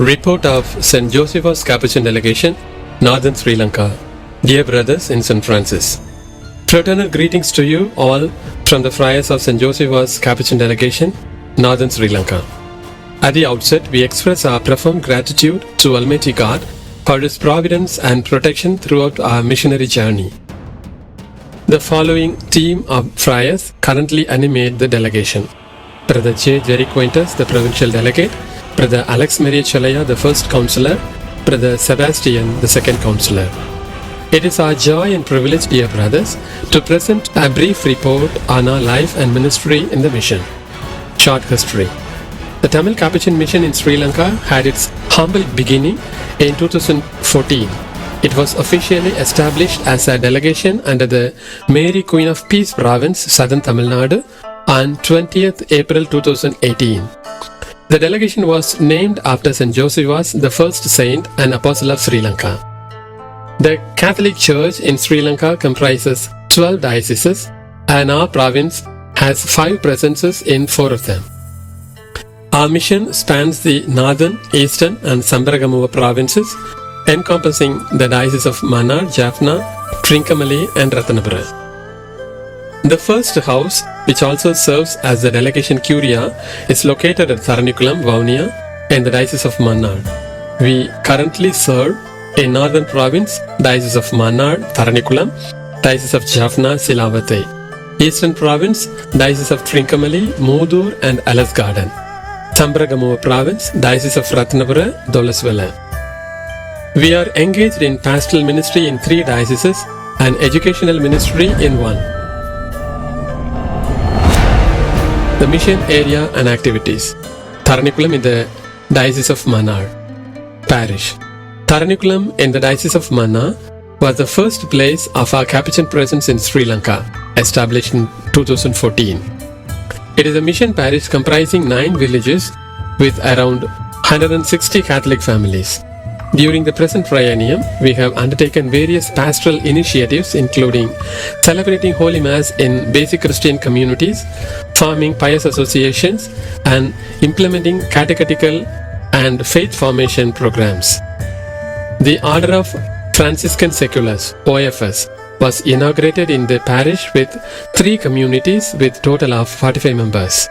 Report of St. Joseph's Capuchin Delegation, Northern Sri Lanka. Dear brothers in St. Francis, fraternal greetings to you all from the friars of St. Joseph's Capuchin Delegation, Northern Sri Lanka. At the outset, we express our profound gratitude to Almighty God for His providence and protection throughout our missionary journey. The following team of friars currently animate the delegation. Brother J. Jerry Quintus, the provincial delegate, Brother Alex Maria Chalaya, the first counselor, Brother Sebastian, the second counselor. It is our joy and privilege, dear brothers, to present a brief report on our life and ministry in the mission. Short history. The Tamil Capuchin mission in Sri Lanka had its humble beginning in 2014. It was officially established as a delegation under the Mary Queen of Peace province, Southern Tamil Nadu, on 20th April 2018. The delegation was named after St. Josephus, the first saint and apostle of Sri Lanka. The Catholic Church in Sri Lanka comprises 12 dioceses, and our province has 5 presences in 4 of them. Our mission spans the northern, eastern and Sambaragamuva provinces, encompassing the dioceses of Mannar, Jaffna, Trincomalee and Ratnapura. The first house, which also serves as the delegation curia, is located at Tharanikulam, Vavuniya, in the diocese of Mannar. We currently serve in Northern Province, diocese of Mannar, Tharanikulam, diocese of Jaffna, Silavate. Eastern Province, diocese of Trincomalee, Modur and Alice Garden. Sambaragamuva Province, diocese of Ratnapura, Dolaswala. We are engaged in pastoral ministry in 3 dioceses and educational ministry in 1. The mission area and activities. Tharanikulam in the Diocese of Mannar. Parish. Tharanikulam in the Diocese of Mannar was the first place of our Capuchin presence in Sri Lanka, established in 2014. It is a mission parish comprising 9 villages with around 160 Catholic families. During the present triennium, we have undertaken various pastoral initiatives including celebrating Holy Mass in basic Christian communities, forming pious associations, and implementing catechetical and faith formation programs. The Order of Franciscan Seculars, OFS, was inaugurated in the parish with 3 communities with total of 45 members.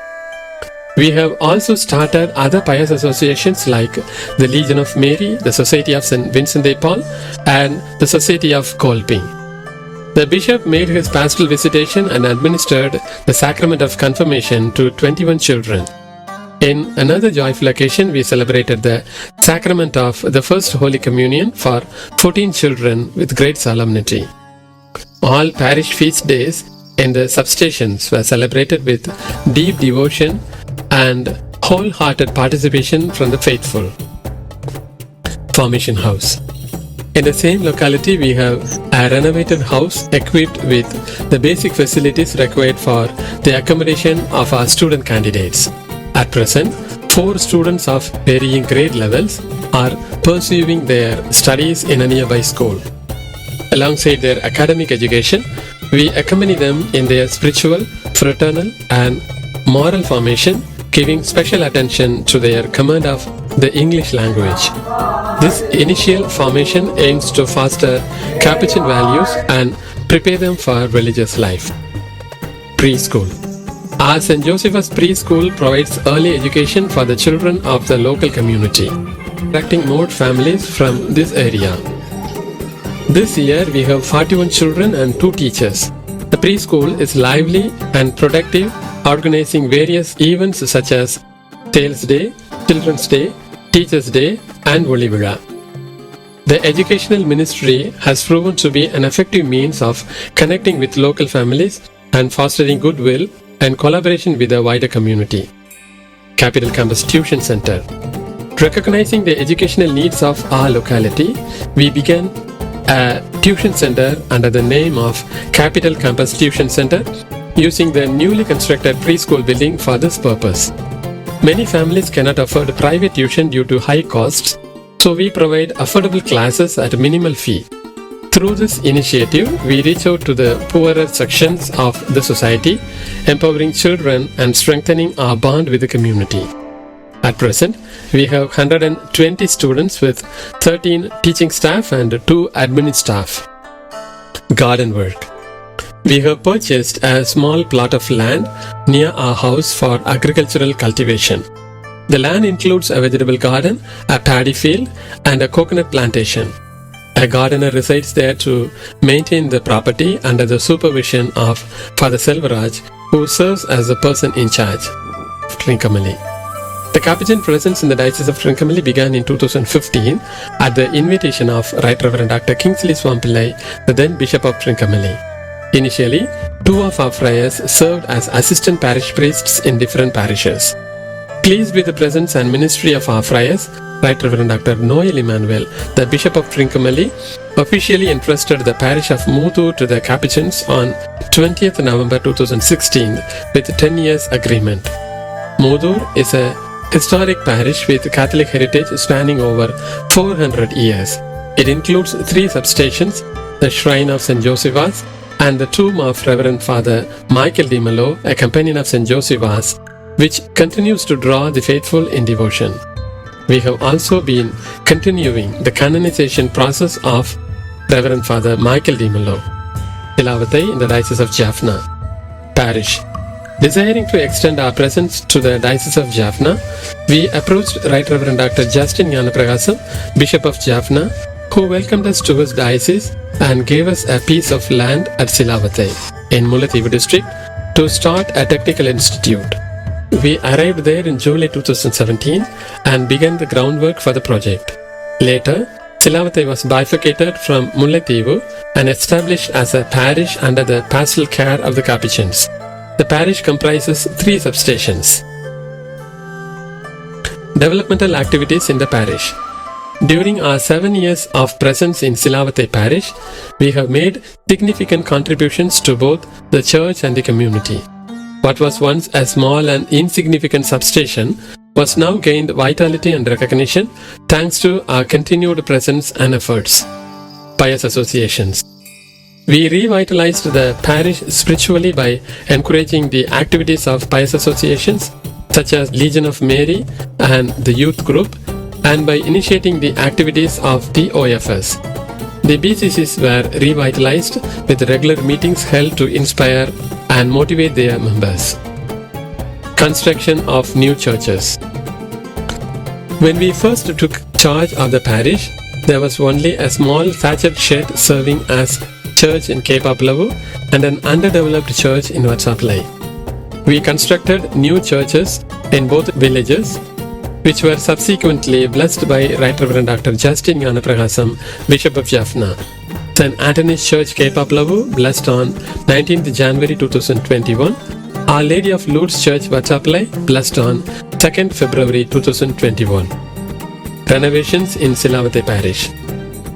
We have also started other pious associations like the Legion of Mary, the Society of St. Vincent de Paul, and the Society of Kolping. The Bishop made his pastoral visitation and administered the sacrament of confirmation to 21 children. In another joyful occasion, we celebrated the sacrament of the First Holy Communion for 14 children with great solemnity. All parish feast days in the substations were celebrated with deep devotion and wholehearted participation from the faithful. Formation House. In the same locality, we have a renovated house equipped with the basic facilities required for the accommodation of our student candidates. At present, 4 students of varying grade levels are pursuing their studies in a nearby school. Alongside their academic education, we accompany them in their spiritual, fraternal and moral formation, giving special attention to their command of the English language. This initial formation aims to foster Capuchin values and prepare them for religious life. Preschool. Our St. Joseph's Preschool provides early education for the children of the local community, attracting more families from this area. This year we have 41 children and 2 teachers. The preschool is lively and productive, organizing various events such as Sales Day, Children's Day, Teachers' Day and Olivira. The educational ministry has proven to be an effective means of connecting with local families and fostering goodwill and collaboration with the wider community. Capital Campus Tuition Center. Recognizing the educational needs of our locality, we began a tuition center under the name of Capital Campus Tuition Center, using the newly constructed preschool building for this purpose. Many families cannot afford private tuition due to high costs, so we provide affordable classes at a minimal fee. Through this initiative, we reach out to the poorer sections of the society, empowering children and strengthening our bond with the community. At present, we have 120 students with 13 teaching staff and 2 admin staff. Garden work. We have purchased a small plot of land near our house for agricultural cultivation. The land includes a vegetable garden, a paddy field, and a coconut plantation. A gardener resides there to maintain the property under the supervision of Father Selvaraj, who serves as the person in charge of Trincomalee. The Capuchin presence in the Diocese of Trincomalee began in 2015 at the invitation of Right Reverend Dr. Kingsley Swampillai, the then Bishop of Trincomalee. Initially, 2 of our friars served as assistant parish priests in different parishes. Pleased with the presence and ministry of our friars, Right Reverend Dr. Noel Emmanuel, the Bishop of Trincomalee, officially entrusted the parish of Muthu to the Capuchins on 20th November 2016 with a 10 years agreement. Muthu is a historic parish with Catholic heritage spanning over 400 years. It includes 3 substations, the Shrine of St. Josephus, and the tomb of Reverend Father Michael Di Mello, a companion of St. Josephus, which continues to draw the faithful in devotion. We have also been continuing the canonization process of Reverend Father Michael Di Mello, Silavathai in the Diocese of Jaffna. Parish. Desiring to extend our presence to the Diocese of Jaffna, we approached Right Reverend Dr. Justin Gnanapragasam, Bishop of Jaffna, who welcomed us to his diocese and gave us a piece of land at Silavathai in Mullaitivu district to start a technical institute. We arrived there in July 2017 and began the groundwork for the project. Later, Silavathai was bifurcated from Mullaitivu and established as a parish under the pastoral care of the Capuchins. The parish comprises 3 substations. Developmental activities in the parish. During our 7 years of presence in Silavathai parish, we have made significant contributions to both the church and the community. What was once a small and insignificant substation was now gained vitality and recognition thanks to our continued presence and efforts. Pious associations. We revitalized the parish spiritually by encouraging the activities of pious associations such as Legion of Mary and the youth group, and by initiating the activities of the OFS. The BCCs were revitalized with regular meetings held to inspire and motivate their members. Construction of new churches. When we first took charge of the parish, there was only a small thatched shed serving as church in Kepapalavu and an underdeveloped church in Vatsaplai. We constructed new churches in both villages, which were subsequently blessed by Right Reverend Dr. Justin Gnanapragasam, Bishop of Jaffna. St. Anthony's Church, Kepapalavu, blessed on 19th January 2021. Our Lady of Lourdes Church, Vatsaplai, blessed on 2nd February 2021. Renovations in Silavathai Parish.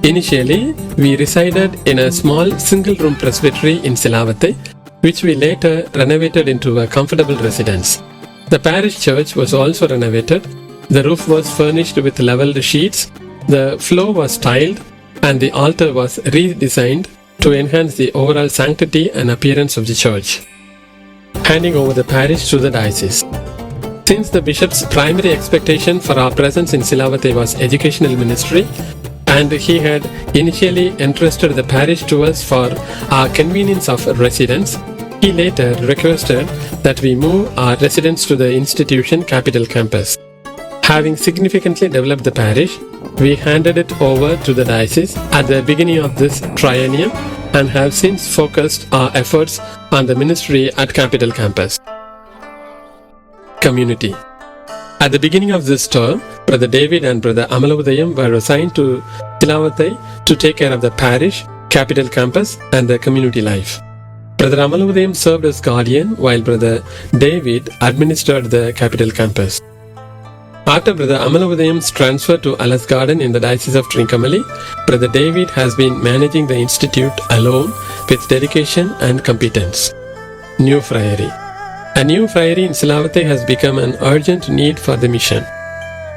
Initially, we resided in a small single-room presbytery in Silavathai, which we later renovated into a comfortable residence. The parish church was also renovated. The roof was furnished with leveled sheets, the floor was tiled, and the altar was redesigned to enhance the overall sanctity and appearance of the church. Handing over the parish to the diocese. Since the bishop's primary expectation for our presence in Silavathai was educational ministry, and he had initially entrusted the parish to us for our convenience of residence, he later requested that we move our residence to the institution capital campus. Having significantly developed the parish, we handed it over to the diocese at the beginning of this triennium and have since focused our efforts on the ministry at Capital Campus. Community. At the beginning of this term, Brother David and Brother Amalavudayam were assigned to Silavathai to take care of the parish, Capital Campus, and the community life. Brother Amalavudayam served as guardian while Brother David administered the Capital Campus. After Brother Amalavudayam's transfer to Alas Garden in the Diocese of Trincomalee, Brother David has been managing the institute alone with dedication and competence. New Friary. A new friary in Silavathai has become an urgent need for the mission.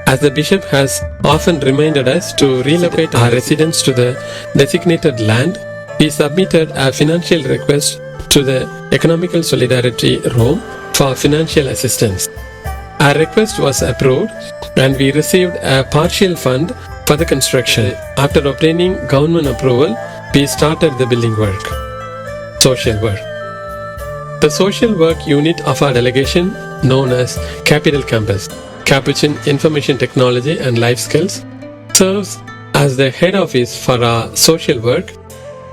As the Bishop has often reminded us to relocate our residence to the designated land, we submitted a financial request to the Economical Solidarity Rome for financial assistance. Our request was approved and we received a partial fund for the construction. After obtaining government approval, we started the building work. Social work. The social work unit of our delegation, known as Capital Campus, Capuchin Information Technology and Life Skills, serves as the head office for our social work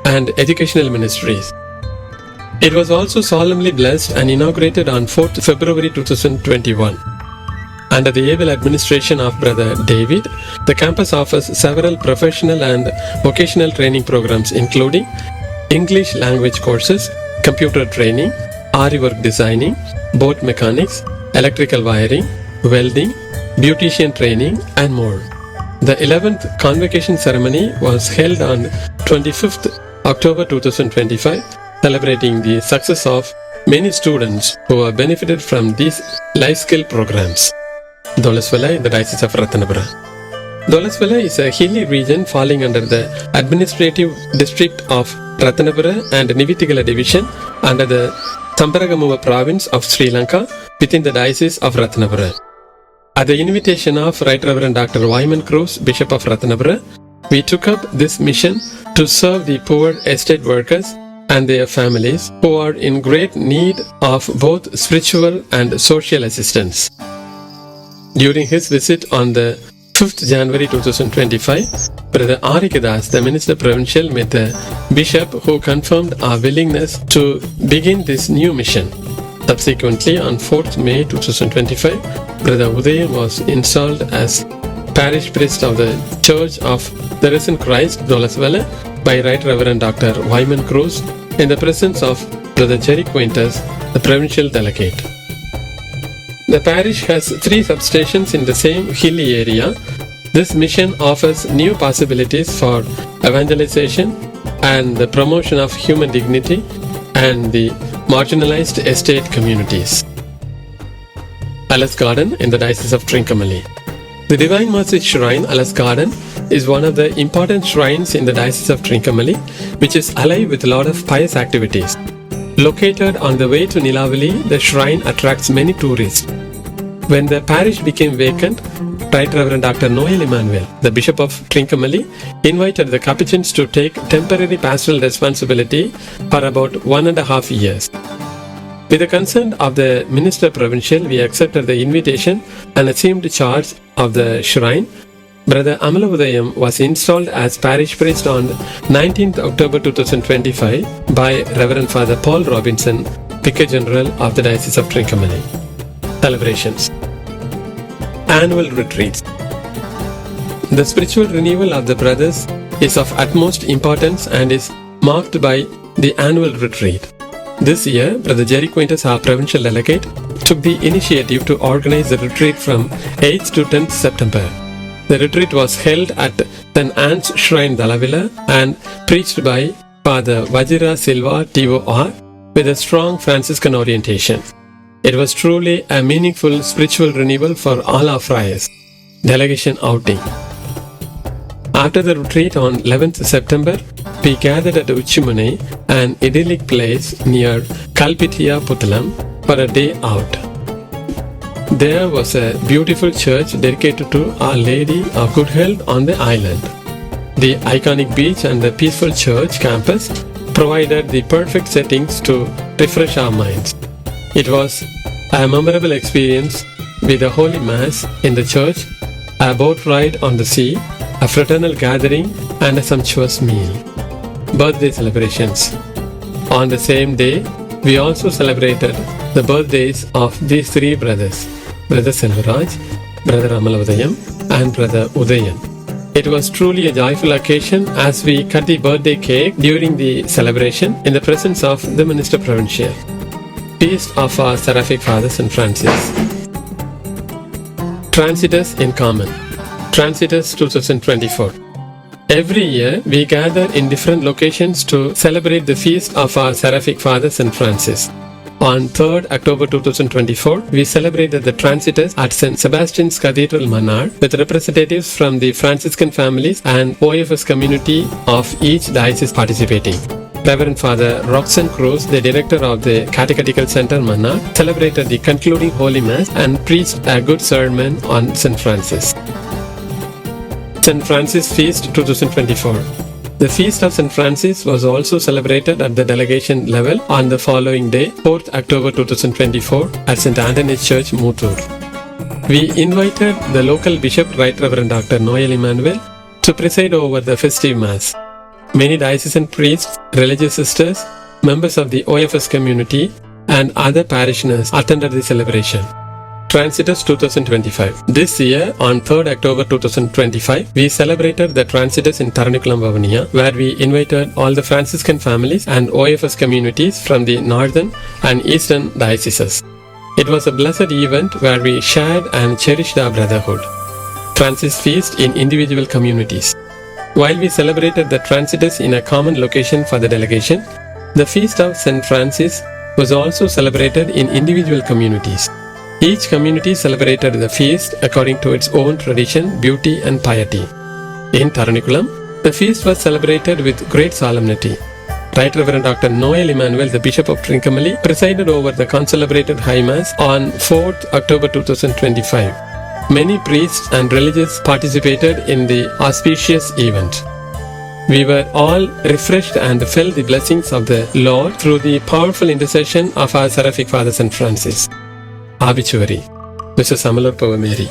and educational ministries. It was also solemnly blessed and inaugurated on 4th February 2021. Under the able administration of Brother David, the campus offers several professional and vocational training programs including English language courses, computer training, RE work designing, boat mechanics, electrical wiring, welding, beautician training, and more. The 11th convocation ceremony was held on 25th October 2025, celebrating the success of many students who have benefited from these life skill programs. Dolaswala in the Diocese of Ratnapura. Dolaswala is a hilly region falling under the administrative district of Ratnapura and Nivitigala division under the Sambaragamuva province of Sri Lanka within the Diocese of Ratnapura. At the invitation of Right Reverend Dr. Wyman Cruz, Bishop of Ratnapura, we took up this mission to serve the poor estate workers and their families who are in great need of both spiritual and social assistance. During his visit on the 5th January 2025, Brother Arikadas, the Minister Provincial, met the Bishop who confirmed our willingness to begin this new mission. Subsequently, on 4th May 2025, Brother Udayan was installed as Parish Priest of the Church of the Risen Christ, Dolaswala, by Right Reverend Dr. Wyman Cruz in the presence of Brother Jerry Quintus, the Provincial Delegate. The parish has 3 substations in the same hilly area. This mission offers new possibilities for evangelization and the promotion of human dignity and the marginalized estate communities. Alice Garden in the Diocese of Trincomalee. The Divine Mercy Shrine, Alice Garden, is one of the important shrines in the Diocese of Trincomalee, which is alive with a lot of pious activities. Located on the way to Nilavali, the shrine attracts many tourists. When the parish became vacant, Right Reverend Dr. Noel Emmanuel, the Bishop of Trincomalee, invited the Capuchins to take temporary pastoral responsibility for about 1.5 years. With the consent of the Minister Provincial, we accepted the invitation and assumed charge of the shrine. Brother Amalavudayam was installed as Parish Priest on 19th October 2025 by Reverend Father Paul Robinson, Vicar General of the Diocese of Trincomalee. Celebrations. Annual retreats. The spiritual renewal of the brothers is of utmost importance and is marked by the annual retreat. This year, Brother Jerry Quintus, our Provincial Delegate, took the initiative to organize the retreat from 8th to 10th September. The retreat was held at St. Anne's Shrine, Dalavilla, and preached by Father Vajira Silva TOR with a strong Franciscan orientation. It was truly a meaningful spiritual renewal for all our friars. Delegation outing. After the retreat on 11th September, we gathered at Uchimane, an idyllic place near Kalpitiya Puttalam, for a day out. There was a beautiful church dedicated to Our Lady of Good Health on the island. The iconic beach and the peaceful church campus provided the perfect settings to refresh our minds. It was a memorable experience with a holy mass in the church, a boat ride on the sea, a fraternal gathering, and a sumptuous meal. Birthday celebrations. On the same day, we also celebrated the birthdays of these 3 brothers, Brother Selvaraj, Brother Amalavudayam, and Brother Udayan. It was truly a joyful occasion as we cut the birthday cake during the celebration in the presence of the Minister Provincial. Feast of our Seraphic Fathers and Francis. Transitors in Common. Transitors 2024. Every year, we gather in different locations to celebrate the feast of our Seraphic Fathers and Francis. On 3rd October 2024, we celebrated the Transitors at St. Sebastian's Cathedral, Manar, with representatives from the Franciscan families and OFS community of each diocese participating. Reverend Father Roxanne Cruz, the director of the Catechetical Center Mannar, celebrated the concluding Holy Mass and preached a good sermon on St. Francis. St. Francis Feast 2024. The Feast of St. Francis was also celebrated at the delegation level on the following day, 4th October 2024, at St. Anthony's Church, Mutur. We invited the local Bishop, Right Reverend Dr. Noel Emmanuel, to preside over the festive Mass. Many diocesan priests, religious sisters, members of the OFS community, and other parishioners attended the celebration. Transitus 2025. This year, on 3rd October 2025, we celebrated the Transitus in Tharaniculam, Vavuniya, where we invited all the Franciscan families and OFS communities from the northern and eastern dioceses. It was a blessed event where we shared and cherished our brotherhood. Francis Feast in individual communities. While we celebrated the Transitus in a common location for the delegation, the Feast of St. Francis was also celebrated in individual communities. Each community celebrated the feast according to its own tradition, beauty and piety. In Tharaniculam, the feast was celebrated with great solemnity. Right Reverend Dr. Noel Emmanuel, the Bishop of Trincomalee, presided over the concelebrated High Mass on 4th October 2025. Many priests and religious participated in the auspicious event. We were all refreshed and felt the blessings of the Lord through the powerful intercession of our Seraphic Father St. Francis. Obituary. Mrs. Amalur Mary.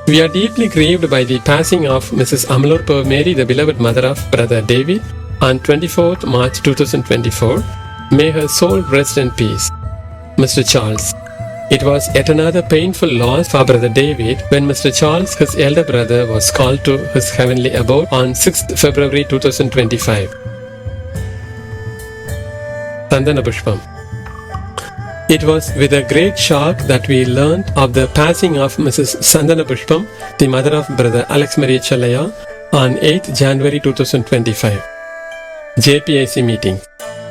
We are deeply grieved by the passing of Mrs. Amalur Mary, the beloved mother of Brother David, on 24th March 2024. May her soul rest in peace. Mr. Charles. It was yet another painful loss for Brother David when Mr. Charles, his elder brother, was called to his heavenly abode on 6th February 2025. Sandana Pushpam. It was with a great shock that we learned of the passing of Mrs. Sandana Pushpam, the mother of Brother Alex Maria Chalaya, on 8th January 2025. JPIC meeting.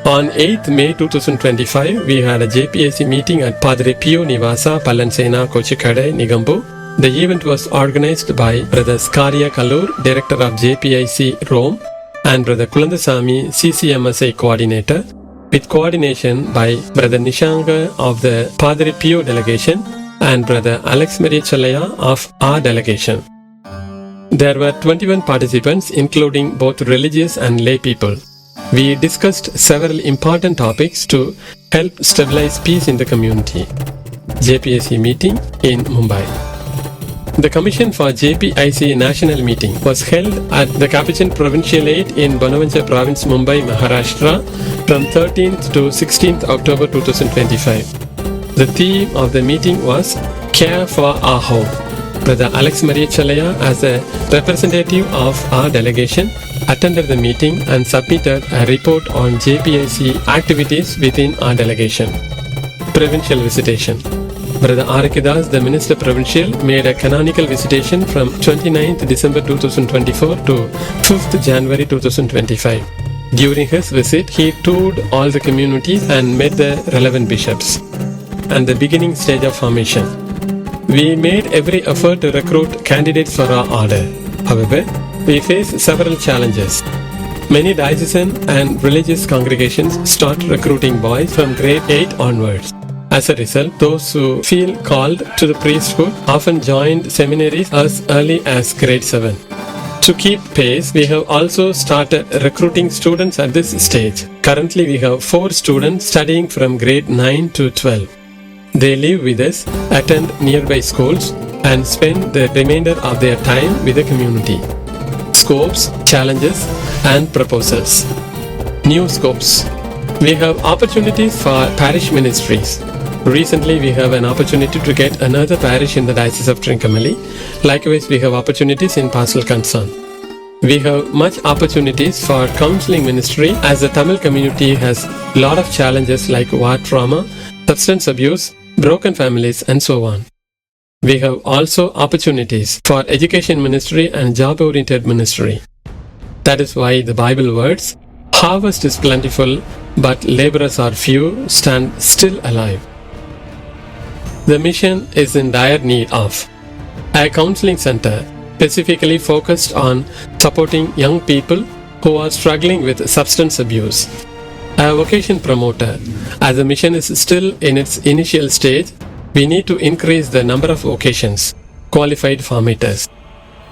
On 8th May 2025, we had a JPIC meeting at Padre Pio Nivasa, Pallansena, Kochikade, Nigambu. The event was organized by Brother Skaria Kalur, Director of JPIC Rome, and Brother Kulandasamy, CCMSA Coordinator, with coordination by Brother Nishanga of the Padre Pio delegation and Brother Alex Maria Chalaya of our delegation. There were 21 participants, including both religious and lay people. We discussed several important topics to help stabilize peace in the community. JPIC meeting in Mumbai. The commission for JPIC national meeting was held at the Capuchin Provincialate in Bonaventure Province, Mumbai, Maharashtra from 13th to 16th October 2025. The theme of the meeting was Care for Our Home. Brother Alex Maria Chalaya, as a representative of our delegation, attended the meeting and submitted a report on JPIC activities within our delegation. Provincial visitation. Brother Arakidas, the Minister Provincial, made a canonical visitation from 29th December 2024 to 5th January 2025. During his visit, he toured all the communities and met the relevant bishops. And the beginning stage of formation. We made every effort to recruit candidates for our order. However, we face several challenges. Many diocesan and religious congregations start recruiting boys from grade 8 onwards. As a result, those who feel called to the priesthood often joined seminaries as early as grade 7. To keep pace, we have also started recruiting students at this stage. Currently, we have 4 students studying from grade 9 to 12. They live with us, attend nearby schools, and spend the remainder of their time with the community. Scopes, challenges, and proposals. New scopes. We have opportunities for parish ministries. Recently, we have an opportunity to get another parish in the Diocese of Trincomalee. Likewise, we have opportunities in pastoral concern. We have much opportunities for counseling ministry, as the Tamil community has a lot of challenges like war trauma, substance abuse, broken families, and so on. We have also opportunities for education ministry and job-oriented ministry. That is why the Bible words, "Harvest is plentiful, but laborers are few," stand still alive. The mission is in dire need of a counseling center specifically focused on supporting young people who are struggling with substance abuse. A vocation promoter, as the mission is still in its initial stage, we need to increase the number of vocations, qualified formators,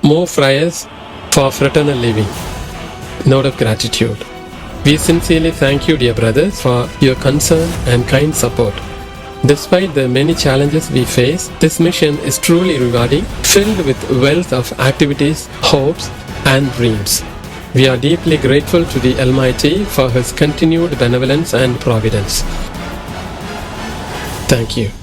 more friars for fraternal living. Note of gratitude. We sincerely thank you, dear brothers, for your concern and kind support. Despite the many challenges we face, this mission is truly rewarding, filled with wealth of activities, hopes, and dreams. We are deeply grateful to the Almighty for His continued benevolence and providence. Thank you.